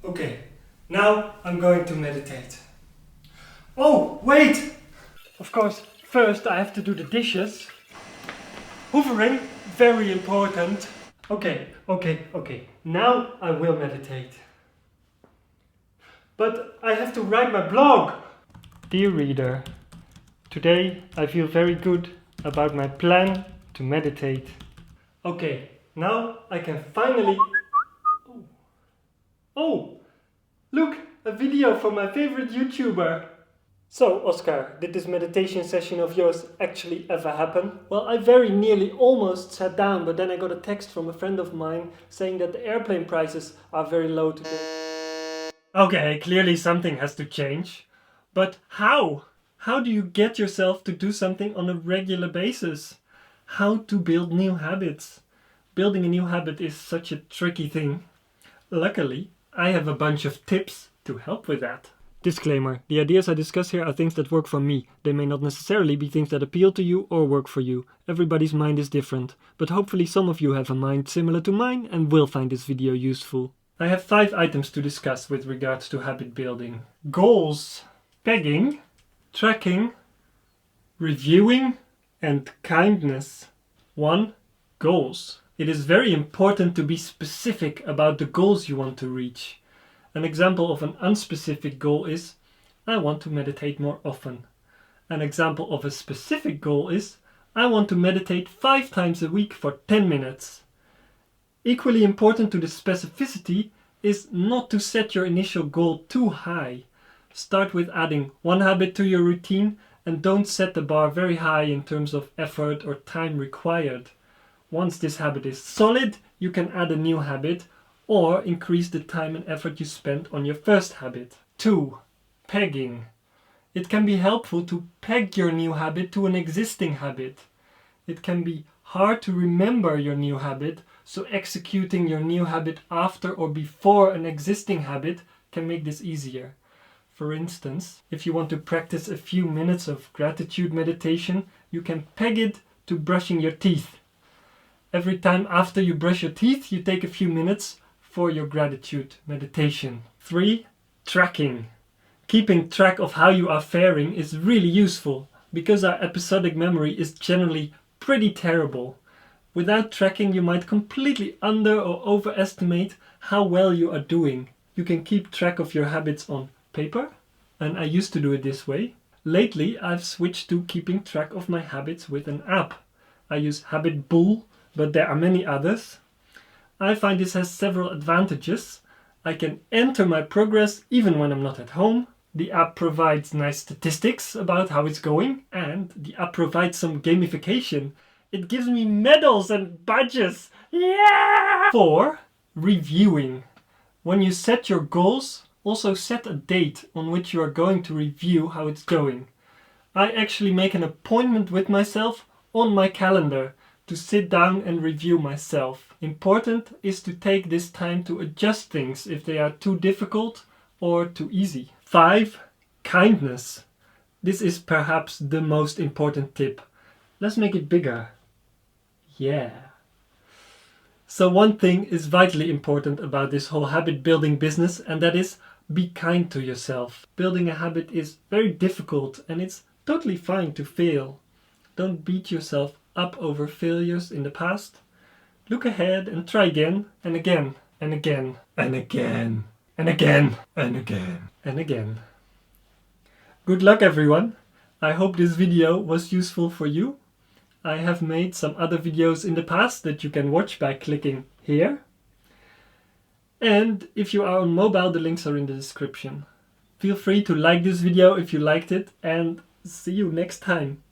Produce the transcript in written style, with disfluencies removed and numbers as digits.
Okay, now I'm going to meditate. Oh, wait! Of course, first I have to do the dishes. Hoovering, very important. Okay. Now I will meditate. But I have to write my blog. Dear reader, today I feel very good about my plan to meditate. Okay, now I can finally... Oh, look, a video from my favorite YouTuber. So, Oscar, did this meditation session of yours actually ever happen? Well, I very nearly almost sat down, but then I got a text from a friend of mine saying that the airplane prices are very low today. Okay, clearly something has to change. But how? How do you get yourself to do something on a regular basis? How to build new habits? Building a new habit is such a tricky thing. Luckily, I have a bunch of tips to help with that. Disclaimer, the ideas I discuss here are things that work for me. They may not necessarily be things that appeal to you or work for you. Everybody's mind is different, but hopefully some of you have a mind similar to mine and will find this video useful. I have 5 items to discuss with regards to habit building. Goals, pegging, tracking, reviewing, and kindness. 1. Goals. It is very important to be specific about the goals you want to reach. An example of an unspecific goal is, I want to meditate more often. An example of a specific goal is, I want to meditate 5 times a week for 10 minutes. Equally important to the specificity is not to set your initial goal too high. Start with adding 1 habit to your routine and don't set the bar very high in terms of effort or time required. Once this habit is solid, you can add a new habit or increase the time and effort you spent on your first habit. 2. Pegging. It can be helpful to peg your new habit to an existing habit. It can be hard to remember your new habit, so executing your new habit after or before an existing habit can make this easier. For instance, if you want to practice a few minutes of gratitude meditation, you can peg it to brushing your teeth. Every time after you brush your teeth, you take a few minutes for your gratitude meditation. 3. Tracking. Keeping track of how you are faring is really useful because our episodic memory is generally pretty terrible. Without tracking, you might completely under or overestimate how well you are doing. You can keep track of your habits on paper, and I used to do it this way. Lately, I've switched to keeping track of my habits with an app. I use Habit Bull, but there are many others. I find this has several advantages. I can enter my progress even when I'm not at home. The app provides nice statistics about how it's going, and the app provides some gamification. It gives me medals and badges. Yeah! 4. Reviewing. When you set your goals, also set a date on which you are going to review how it's going. I actually make an appointment with myself on my calendar to sit down and review myself. Important is to take this time to adjust things if they are too difficult or too easy. 5. Kindness. This is perhaps the most important tip. Let's make it bigger. Yeah. So one thing is vitally important about this whole habit building business, and that is be kind to yourself. Building a habit is very difficult and it's totally fine to fail. Don't beat yourself up over failures in the past. Look ahead and try again and again and again and again and again and again and again. Good luck everyone. I hope this video was useful for you. I have made some other videos in the past that you can watch by clicking here. And if you are on mobile, the links are in the description. Feel free to like this video if you liked it, and see you next time.